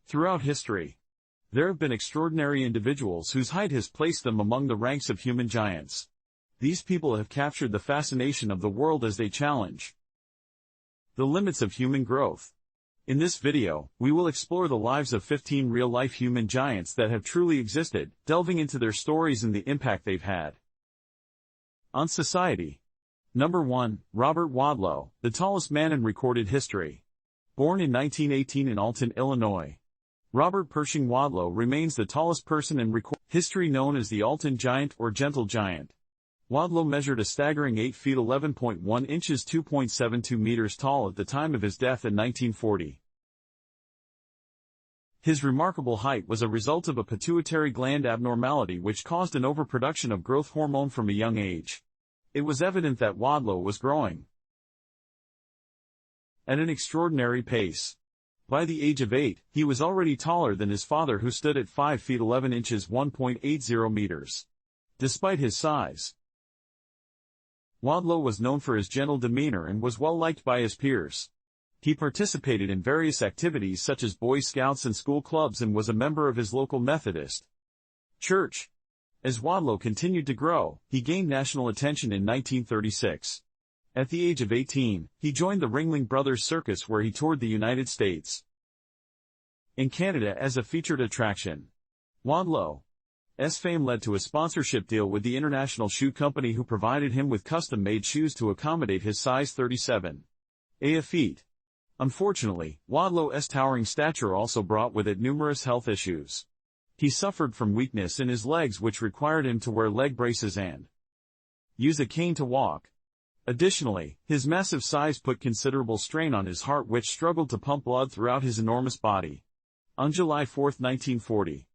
Throughout history, there have been extraordinary individuals whose height has placed them among the ranks of human giants. These people have captured the fascination of the world as they challenge the limits of human growth. In this video, we will explore the lives of 15 real-life human giants that have truly existed, delving into their stories and the impact they've had on society. Number 1. Robert Wadlow, the tallest man in recorded history. Born in 1918 in Alton, Illinois, Robert Pershing Wadlow remains the tallest person in recorded history, known as the Alton Giant or Gentle Giant. Wadlow measured a staggering 8 feet 11.1 inches 2.72 meters tall at the time of his death in 1940. His remarkable height was a result of a pituitary gland abnormality which caused an overproduction of growth hormone from a young age. It was evident that Wadlow was growing at an extraordinary pace. By the age of 8, he was already taller than his father, who stood at 5 feet 11 inches 1.80 meters. Despite his size, Wadlow was known for his gentle demeanor and was well liked by his peers. He participated in various activities such as Boy Scouts and school clubs and was a member of his local Methodist church. As Wadlow continued to grow, he gained national attention in 1936. At the age of 18, he joined the Ringling Brothers Circus, where he toured the United States and Canada as a featured attraction. Wadlow's fame led to a sponsorship deal with the International Shoe Company, who provided him with custom-made shoes to accommodate his size 37A feet. Unfortunately, Wadlow's towering stature also brought with it numerous health issues. He suffered from weakness in his legs, which required him to wear leg braces and use a cane to walk. Additionally, his massive size put considerable strain on his heart, which struggled to pump blood throughout his enormous body. On July 4, 1940,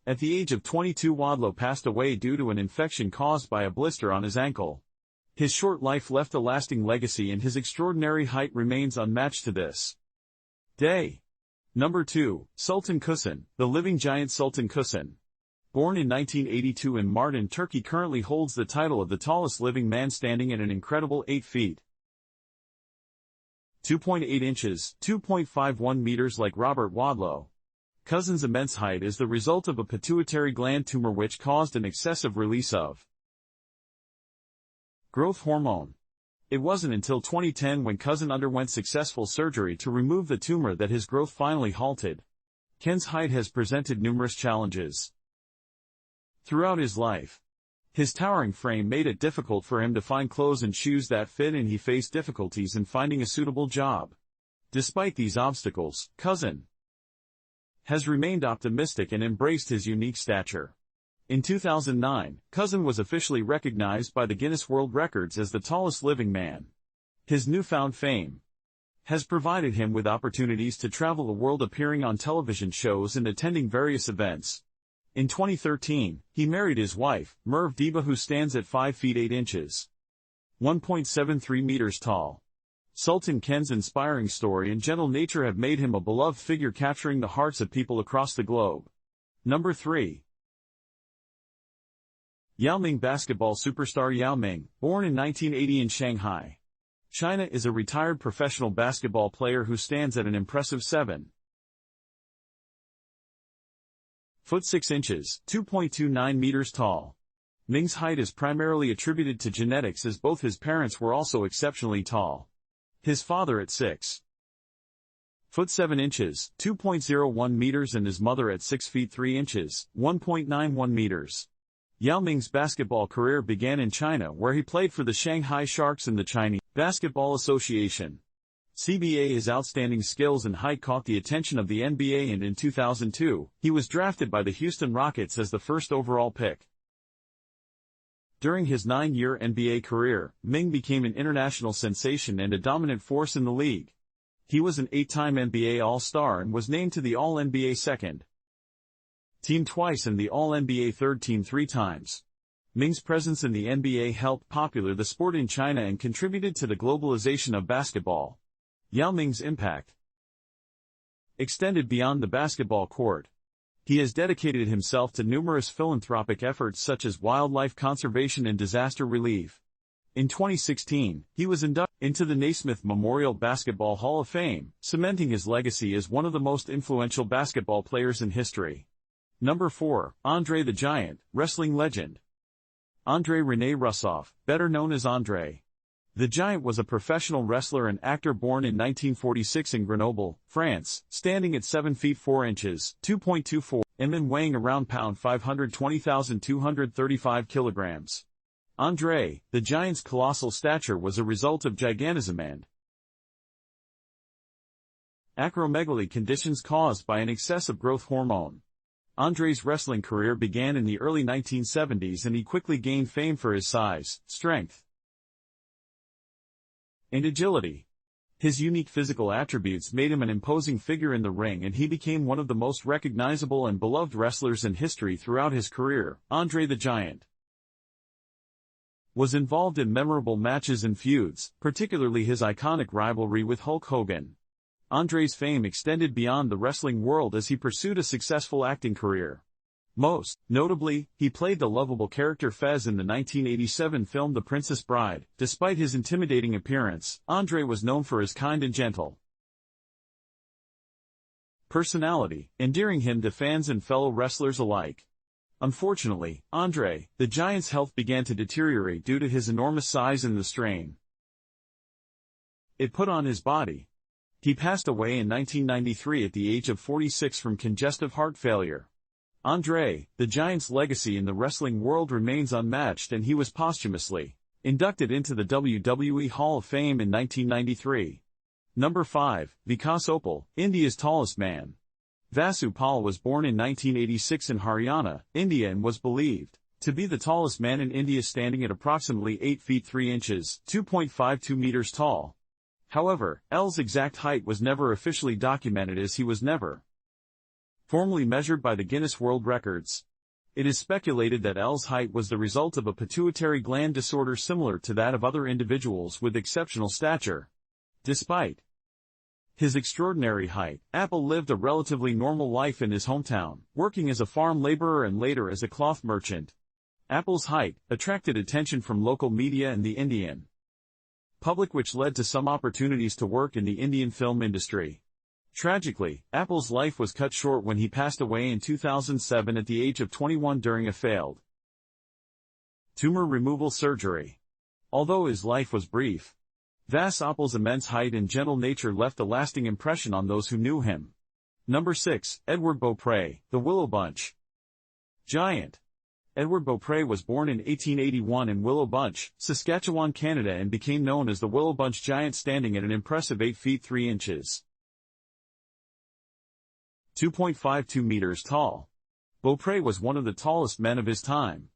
at the age of 22, Wadlow passed away due to an infection caused by a blister on his ankle. His short life left a lasting legacy, and his extraordinary height remains unmatched to this day. Number 2. Sultan Kösen, the living giant. Sultan Kösen, born in 1982 in Mardin, Turkey, currently holds the title of the tallest living man, standing at an incredible 8 feet 2.8 inches 2.51 meters. Like Robert Wadlow, Kösen's immense height is the result of a pituitary gland tumor which caused an excessive release of growth hormone. It wasn't until 2010, when Kösen underwent successful surgery to remove the tumor, that his growth finally halted. Ken's height has presented numerous challenges throughout his life. His towering frame made it difficult for him to find clothes and shoes that fit, and he faced difficulties in finding a suitable job. Despite these obstacles, Kösen has remained optimistic and embraced his unique stature. In 2009, Kösen was officially recognized by the Guinness World Records as the tallest living man. His newfound fame has provided him with opportunities to travel the world, appearing on television shows and attending various events. In 2013, he married his wife, Merve Deba, who stands at 5 feet 8 inches 1.73 meters tall. Sultan Ken's inspiring story and gentle nature have made him a beloved figure, capturing the hearts of people across the globe. Number 3. Yao Ming, basketball superstar. Yao Ming, born in 1980 in Shanghai, China, is a retired professional basketball player who stands at an impressive 7 foot 6 inches 2.29 meters tall. Ming's height is primarily attributed to genetics, as both his parents were also exceptionally tall. His father at 6 foot 7 inches 2.01 meters and his mother at 6 feet 3 inches 1.91 meters. Yao Ming's basketball career began in China, where he played for the Shanghai Sharks in the Chinese Basketball Association. CBA. His outstanding skills and height caught the attention of the NBA, and in 2002, he was drafted by the Houston Rockets as the first overall pick. During his 9-year NBA career, Ming became an international sensation and a dominant force in the league. He was an 8-time NBA All-Star and was named to the All-NBA Second Team twice and the All-NBA Third Team 3 times. Ming's presence in the NBA helped popular the sport in China and contributed to the globalization of basketball. Yao Ming's impact extended beyond the basketball court. He has dedicated himself to numerous philanthropic efforts such as wildlife conservation and disaster relief. In 2016, he was inducted into the Naismith Memorial Basketball Hall of Fame, cementing his legacy as one of the most influential basketball players in history. Number 4, Andre the Giant, wrestling legend. Andre René Rousseff, better known as Andre the Giant, was a professional wrestler and actor born in 1946 in Grenoble, France, standing at 7 feet 4 inches, 2.24 and weighing around pound 520,235 kilograms. Andre the Giant's colossal stature was a result of gigantism and acromegaly conditions caused by an excess of growth hormone. Andre's wrestling career began in the early 1970s and he quickly gained fame for his size, strength, and agility. His unique physical attributes made him an imposing figure in the ring and he became one of the most recognizable and beloved wrestlers in history throughout his career. Andre the Giant was involved in memorable matches and feuds, particularly his iconic rivalry with Hulk Hogan. Andre's fame extended beyond the wrestling world as he pursued a successful acting career. Most notably, he played the lovable character Fez in the 1987 film The Princess Bride. Despite his intimidating appearance, Andre was known for his kind and gentle personality, endearing him to fans and fellow wrestlers alike. Unfortunately, Andre the Giant's health began to deteriorate due to his enormous size and the strain it put on his body. He passed away in 1993 at the age of 46 from congestive heart failure. Andre the Giant's legacy in the wrestling world remains unmatched and he was posthumously inducted into the WWE Hall of Fame in 1993. Number 5, Vikas Opal, India's tallest man. Vasu Pal was born in 1986 in Haryana, India and was believed to be the tallest man in India, standing at approximately 8 feet 3 inches, 2.52 meters tall. However, L's exact height was never officially documented as he was never formally measured by the Guinness World Records. It is speculated that L's height was the result of a pituitary gland disorder similar to that of other individuals with exceptional stature. Despite his extraordinary height, Apple lived a relatively normal life in his hometown, working as a farm laborer and later as a cloth merchant. Apple's height attracted attention from local media and the Indian public, which led to some opportunities to work in the Indian film industry. Tragically, Apple's life was cut short when he passed away in 2007 at the age of 21 during a failed tumor removal surgery. Although his life was brief, Vas Appel's immense height and gentle nature left a lasting impression on those who knew him. Number 6, Edward Beaupré, the Willow Bunch Giant. Edward Beaupré was born in 1881 in Willow Bunch, Saskatchewan, Canada and became known as the Willow Bunch Giant, standing at an impressive 8 feet 3 inches, 2.52 meters tall. Beaupré was one of the tallest men of his time.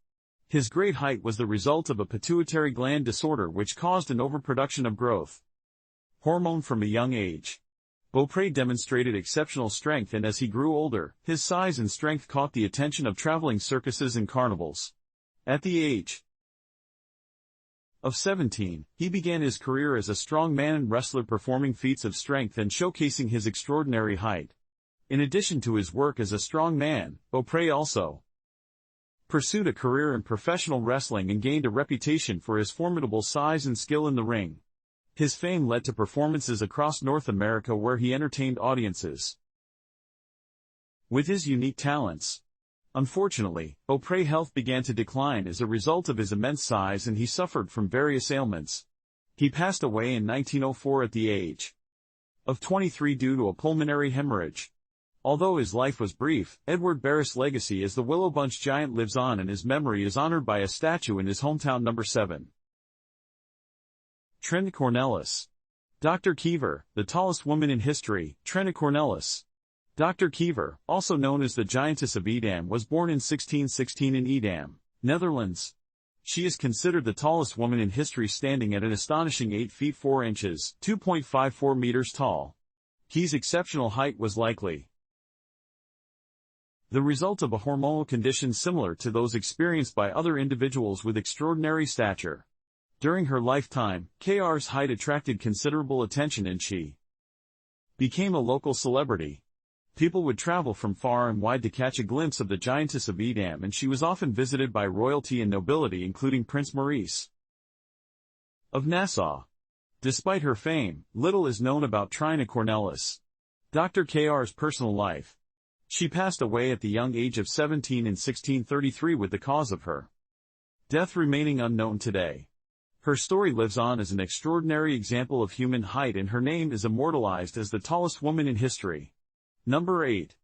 His great height was the result of a pituitary gland disorder which caused an overproduction of growth hormone from a young age. Beaupré demonstrated exceptional strength and as he grew older, his size and strength caught the attention of traveling circuses and carnivals. At the age of 17, he began his career as a strongman and wrestler, performing feats of strength and showcasing his extraordinary height. In addition to his work as a strongman, Beaupré also pursued a career in professional wrestling and gained a reputation for his formidable size and skill in the ring. His fame led to performances across North America where he entertained audiences with his unique talents. Unfortunately, Beaupré's health began to decline as a result of his immense size and he suffered from various ailments. He passed away in 1904 at the age of 23 due to a pulmonary hemorrhage. Although his life was brief, Edward Barris' legacy as the Willow Bunch Giant lives on and his memory is honored by a statue in his hometown. Number 7. Trina Cornelis. Dr. Kiever, the tallest woman in history. Trina Cornelis. Dr. Kiever, also known as the Giantess of Edam, was born in 1616 in Edam, Netherlands. She is considered the tallest woman in history, standing at an astonishing 8 feet 4 inches, 2.54 meters tall. Kie's exceptional height was likely the result of a hormonal condition similar to those experienced by other individuals with extraordinary stature. During her lifetime, Kr's height attracted considerable attention and she became a local celebrity. People would travel from far and wide to catch a glimpse of the Giantess of Edam, and she was often visited by royalty and nobility including Prince Maurice. of Nassau. Despite her fame, little is known about Trina Cornelis, Dr. Kr's personal life. She passed away at the young age of 17 in 1633 with the cause of her death remaining unknown today. Her story lives on as an extraordinary example of human height, and her name is immortalized as the tallest woman in history. Number 8.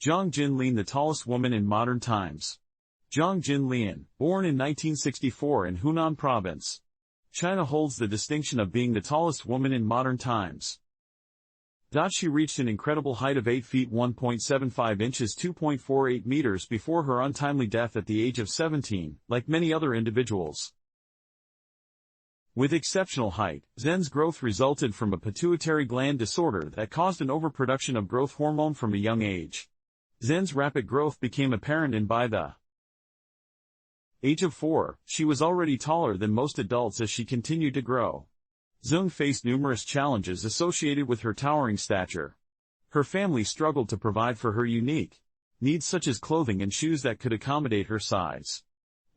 Zhang Jinlian, the tallest woman in modern times. Zhang Jinlian, born in 1964 in Hunan Province, China, holds the distinction of being the tallest woman in modern times. She reached an incredible height of 8 feet 1.75 inches 2.48 meters before her untimely death at the age of 17, like many other individuals. With exceptional height, Zhen's growth resulted from a pituitary gland disorder that caused an overproduction of growth hormone from a young age. Zhen's rapid growth became apparent, and by the age of 4, she was already taller than most adults as she continued to grow. Zheng faced numerous challenges associated with her towering stature. Her family struggled to provide for her unique needs such as clothing and shoes that could accommodate her size.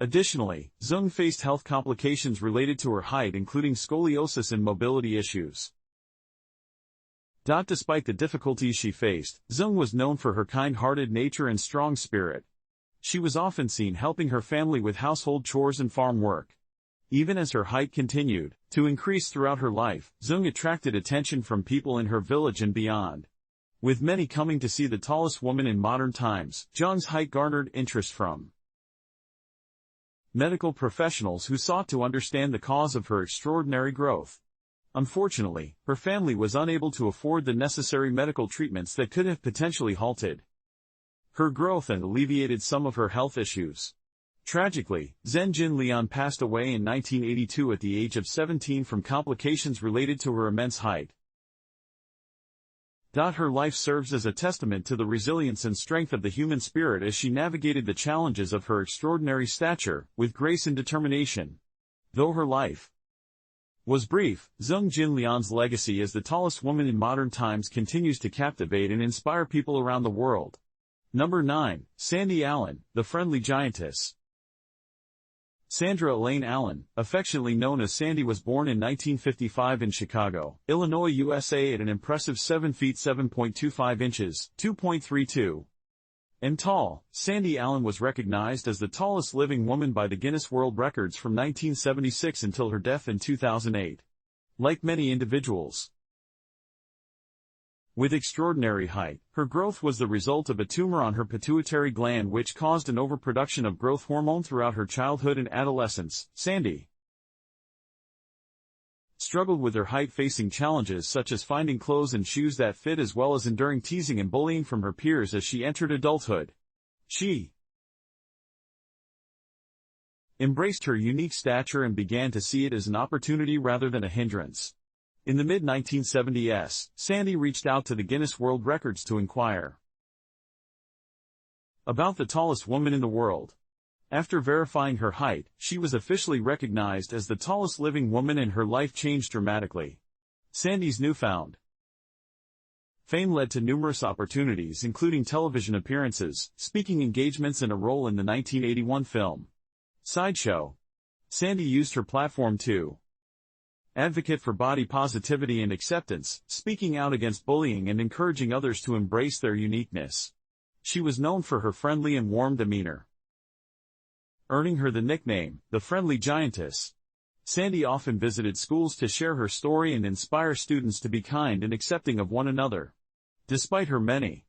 Additionally, Zheng faced health complications related to her height, including scoliosis and mobility issues. Despite the difficulties she faced, Zheng was known for her kind-hearted nature and strong spirit. She was often seen helping her family with household chores and farm work. Even as her height continued to increase throughout her life, Zheng attracted attention from people in her village and beyond. With many coming to see the tallest woman in modern times, Zheng's height garnered interest from medical professionals who sought to understand the cause of her extraordinary growth. Unfortunately, her family was unable to afford the necessary medical treatments that could have potentially halted her growth and alleviated some of her health issues. Tragically, Zhen Jinlian passed away in 1982 at the age of 17 from complications related to her immense height. Her life serves as a testament to the resilience and strength of the human spirit as she navigated the challenges of her extraordinary stature with grace and determination. Though her life was brief, Zheng Jinlian's legacy as the tallest woman in modern times continues to captivate and inspire people around the world. Number 9. Sandy Allen, the friendly giantess. Sandra Elaine Allen, affectionately known as Sandy, was born in 1955 in Chicago, Illinois, USA at an impressive 7 feet 7.25 inches, 2.32 and tall. Sandy Allen was recognized as the tallest living woman by the Guinness World Records from 1976 until her death in 2008. Like many individuals with extraordinary height, her growth was the result of a tumor on her pituitary gland which caused an overproduction of growth hormone throughout her childhood and adolescence. Sandy struggled with her height, facing challenges such as finding clothes and shoes that fit, as well as enduring teasing and bullying from her peers as she entered adulthood. She embraced her unique stature and began to see it as an opportunity rather than a hindrance. In the mid-1970s, Sandy reached out to the Guinness World Records to inquire about the tallest woman in the world. After verifying her height, she was officially recognized as the tallest living woman, and her life changed dramatically. Sandy's newfound fame led to numerous opportunities, including television appearances, speaking engagements, and a role in the 1981 film Sideshow. Sandy used her platform to advocate for body positivity and acceptance, speaking out against bullying and encouraging others to embrace their uniqueness. She was known for her friendly and warm demeanor, earning her the nickname, the Friendly Giantess. Sandy often visited schools to share her story and inspire students to be kind and accepting of one another. Despite her many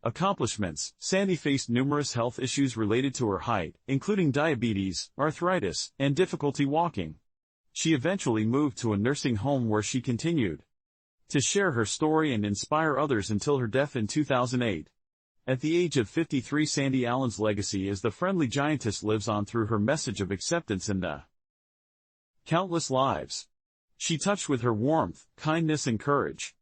accomplishments, Sandy faced numerous health issues related to her height, including diabetes, arthritis, and difficulty walking. She eventually moved to a nursing home where she continued to share her story and inspire others until her death in 2008. At the age of 53, Sandy Allen's legacy as the Friendly Giantess lives on through her message of acceptance in the countless lives she touched with her warmth, kindness, and courage.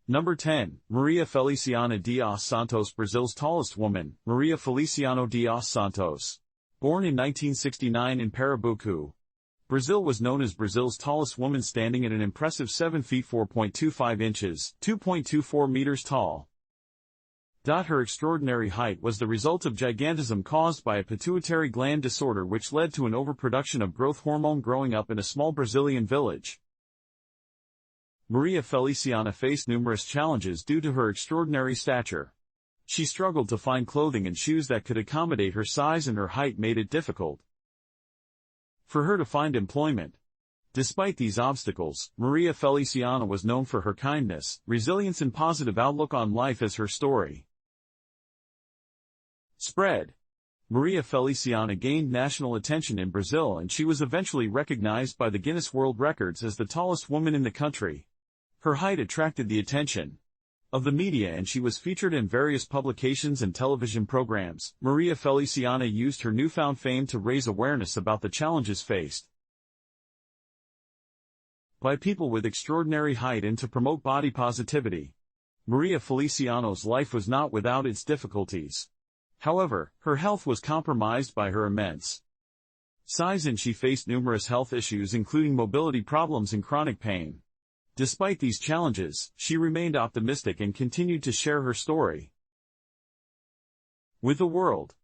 Number 10. Maria Feliciana Dias Santos, Brazil's tallest woman. Maria Feliciano Dias Santos, born in 1969 in Pernambuco, Brazil, was known as Brazil's tallest woman, standing at an impressive 7 feet 4.25 inches, 2.24 meters tall. Her extraordinary height was the result of gigantism caused by a pituitary gland disorder which led to an overproduction of growth hormone growing up in a small Brazilian village. Maria Feliciana faced numerous challenges due to her extraordinary stature. She struggled to find clothing and shoes that could accommodate her size, and her height made it difficult for her to find employment. Despite these obstacles, Maria Feliciana was known for her kindness, resilience and positive outlook on life as her story spread. Maria Feliciana gained national attention in Brazil, and she was eventually recognized by the Guinness World Records as the tallest woman in the country. Her height attracted the attention of the media, and she was featured in various publications and television programs. Maria Feliciana used her newfound fame to raise awareness about the challenges faced by people with extraordinary height and to promote body positivity. Maria Feliciana's life was not without its difficulties. However, her health was compromised by her immense size, and she faced numerous health issues including mobility problems and chronic pain. Despite these challenges, she remained optimistic and continued to share her story with the world.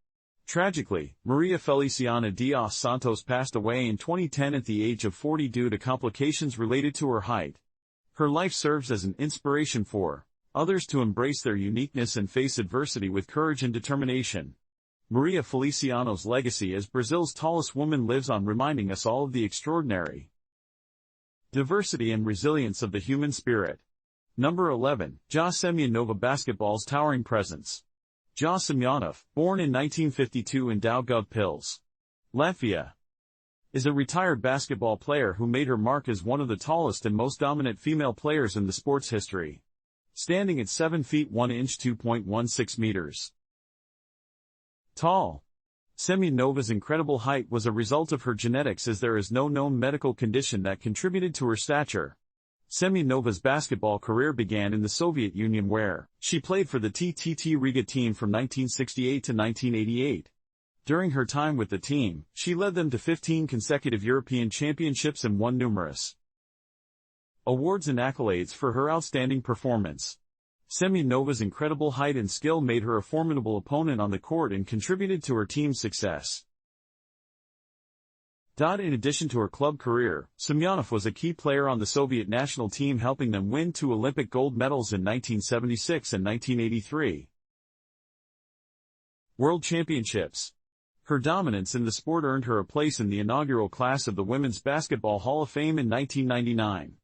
Tragically, Maria Feliciana dos Santos passed away in 2010 at the age of 40 due to complications related to her height. Her life serves as an inspiration for others to embrace their uniqueness and face adversity with courage and determination. Maria Feliciana's legacy as Brazil's tallest woman lives on, reminding us all of the extraordinary diversity and resilience of the human spirit. Number 11. Ja Semyonova basketball's towering presence. Ja Semyonova, born in 1952 in Daugavpils, Latvia, is a retired basketball player who made her mark as one of the tallest and most dominant female players in the sport's history, standing at 7 feet 1 inch 2.16 meters tall. Semyonova's incredible height was a result of her genetics, as there is no known medical condition that contributed to her stature. Semyonova's basketball career began in the Soviet Union, where she played for the TTT Riga team from 1968 to 1988. During her time with the team, she led them to 15 consecutive European championships and won numerous awards and accolades for her outstanding performance. Semyonova's incredible height and skill made her a formidable opponent on the court and contributed to her team's success. In addition to her club career, Semyonova was a key player on the Soviet national team, helping them win 2 Olympic gold medals in 1976 and 1983 World Championships. Her dominance in the sport earned her a place in the inaugural class of the Women's Basketball Hall of Fame in 1999.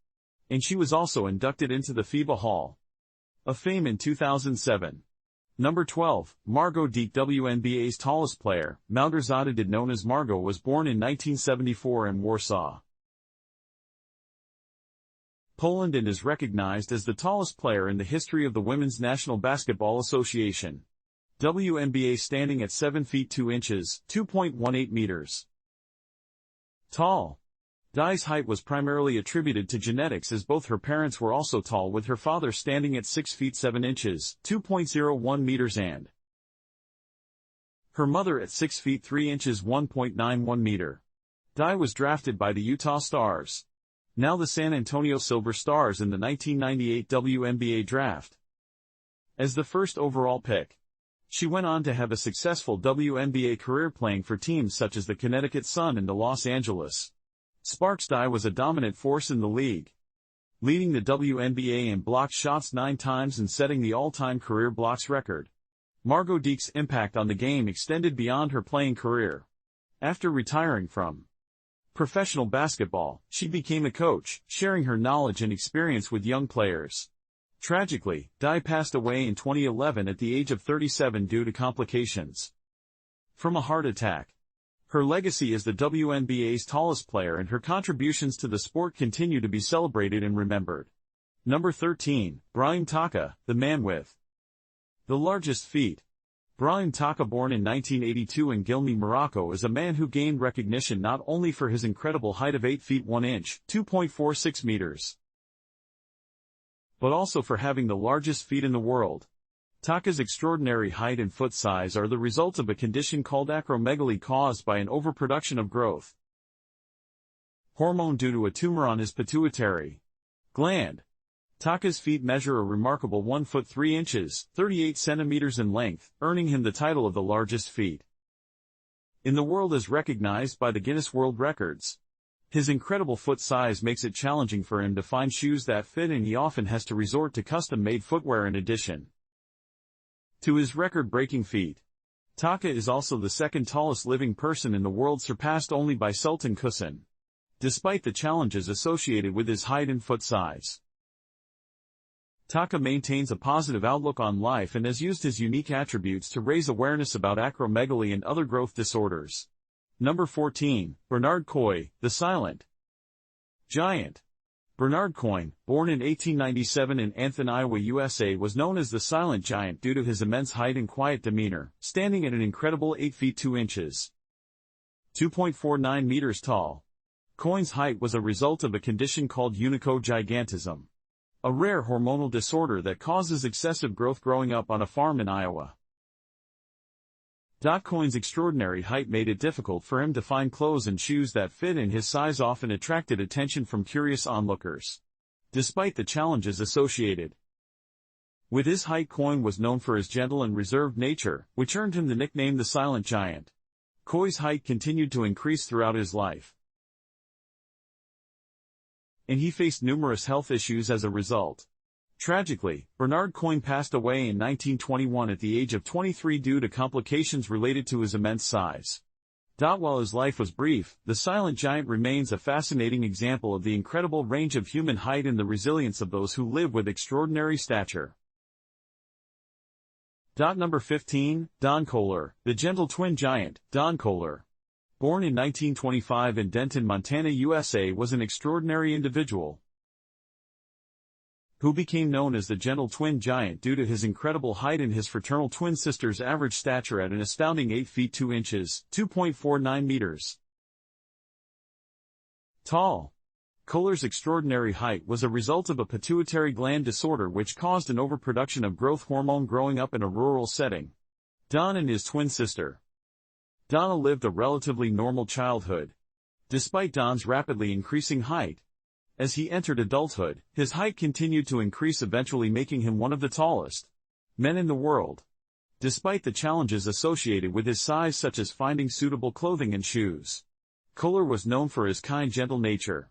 And she was also inducted into the FIBA Hall of Fame in 2007. Number 12. Margot Dijk. WNBA's tallest player, Małgorzata Dyd, known as Margot, was born in 1974 in Warsaw, Poland, and is recognized as the tallest player in the history of the Women's National Basketball Association. WNBA, standing at 7 feet 2 inches, 2.18 meters tall. Dyk's height was primarily attributed to genetics, as both her parents were also tall, with her father standing at 6 feet 7 inches, 2.01 meters, and her mother at 6 feet 3 inches, 1.91 meter. Dyke was drafted by the Utah Stars, now the San Antonio Silver Stars, in the 1998 WNBA draft as the first overall pick. She went on to have a successful WNBA career, playing for teams such as the Connecticut Sun and the Los Angeles Sparks. Dyke was a dominant force in the league, leading the WNBA in blocked shots 9 times and setting the all-time career blocks record. Margot Dyk's impact on the game extended beyond her playing career. After retiring from professional basketball, she became a coach, sharing her knowledge and experience with young players. Tragically, Dyke passed away in 2011 at the age of 37 due to complications from a heart attack. Her legacy as the WNBA's tallest player and her contributions to the sport continue to be celebrated and remembered. Number 13. Brahim Taka, the man with the largest feet. Brahim Taka, born in 1982 in Gilmi, Morocco, is a man who gained recognition not only for his incredible height of 8 feet 1 inch, 2.46 meters, but also for having the largest feet in the world. Taka's extraordinary height and foot size are the result of a condition called acromegaly, caused by an overproduction of growth hormone due to a tumor on his pituitary gland. Taka's feet measure a remarkable 1 foot 3 inches, 38 centimeters in length, earning him the title of the largest feet in the world as recognized by the Guinness World Records. His incredible foot size makes it challenging for him to find shoes that fit, and he often has to resort to custom-made footwear in addition to his record-breaking feet. Taka is also the second tallest living person in the world, surpassed only by Sultan Kusin, despite the challenges associated with his height and foot size. Taka maintains a positive outlook on life and has used his unique attributes to raise awareness about acromegaly and other growth disorders. Number 14, Bernard Coy, the Silent Giant. Bernard Coy, born in 1897 in Anthon, Iowa, USA, was known as the Silent Giant due to his immense height and quiet demeanor, standing at an incredible 8 feet 2 inches, 2.49 meters tall. Coy's height was a result of a condition called unicogigantism, a rare hormonal disorder that causes excessive growth growing up on a farm in Iowa. Coy's extraordinary height made it difficult for him to find clothes and shoes that fit, and his size often attracted attention from curious onlookers. Despite the challenges associated with his height, Coy was known for his gentle and reserved nature, which earned him the nickname the Silent Giant. Coy's height continued to increase throughout his life, and he faced numerous health issues as a result. Tragically, Bernard Coy passed away in 1921 at the age of 23 due to complications related to his immense size. While his life was brief, the Silent Giant remains a fascinating example of the incredible range of human height and the resilience of those who live with extraordinary stature. Number 15, Don Kohler, the Gentle Twin Giant. Don Kohler, born in 1925 in Denton, Montana, USA, was an extraordinary individual who became known as the Gentle Twin Giant due to his incredible height and his fraternal twin sister's average stature at an astounding 8 feet 2 inches, 2.49 meters tall. Kohler's extraordinary height was a result of a pituitary gland disorder which caused an overproduction of growth hormone growing up in a rural setting. Don and his twin sister Donna lived a relatively normal childhood. Despite Don's rapidly increasing height, as he entered adulthood, his height continued to increase, eventually making him one of the tallest men in the world. Despite the challenges associated with his size, such as finding suitable clothing and shoes, Kohler was known for his kind, gentle nature,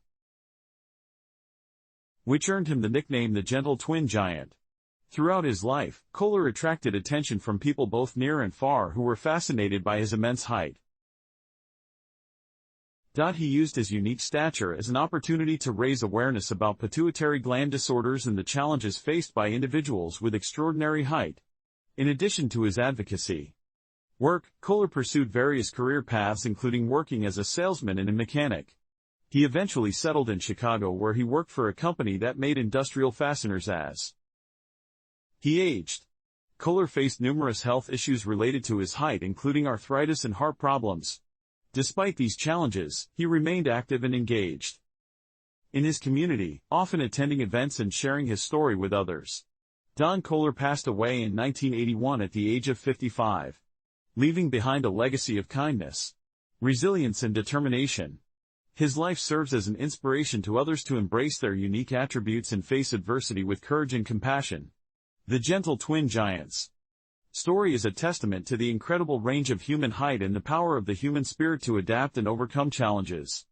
which earned him the nickname the Gentle Twin Giant. Throughout his life, Kohler attracted attention from people both near and far who were fascinated by his immense height. He used his unique stature as an opportunity to raise awareness about pituitary gland disorders and the challenges faced by individuals with extraordinary height. In addition to his advocacy work, Kohler pursued various career paths, including working as a salesman and a mechanic. He eventually settled in Chicago, where he worked for a company that made industrial fasteners. As he aged, Kohler faced numerous health issues related to his height, including arthritis and heart problems. Despite these challenges, he remained active and engaged in his community, often attending events and sharing his story with others. Don Kohler passed away in 1981 at the age of 55, leaving behind a legacy of kindness, resilience, and determination. His life serves as an inspiration to others to embrace their unique attributes and face adversity with courage and compassion. The Gentle Twin Giant's story is a testament to the incredible range of human height and the power of the human spirit to adapt and overcome challenges.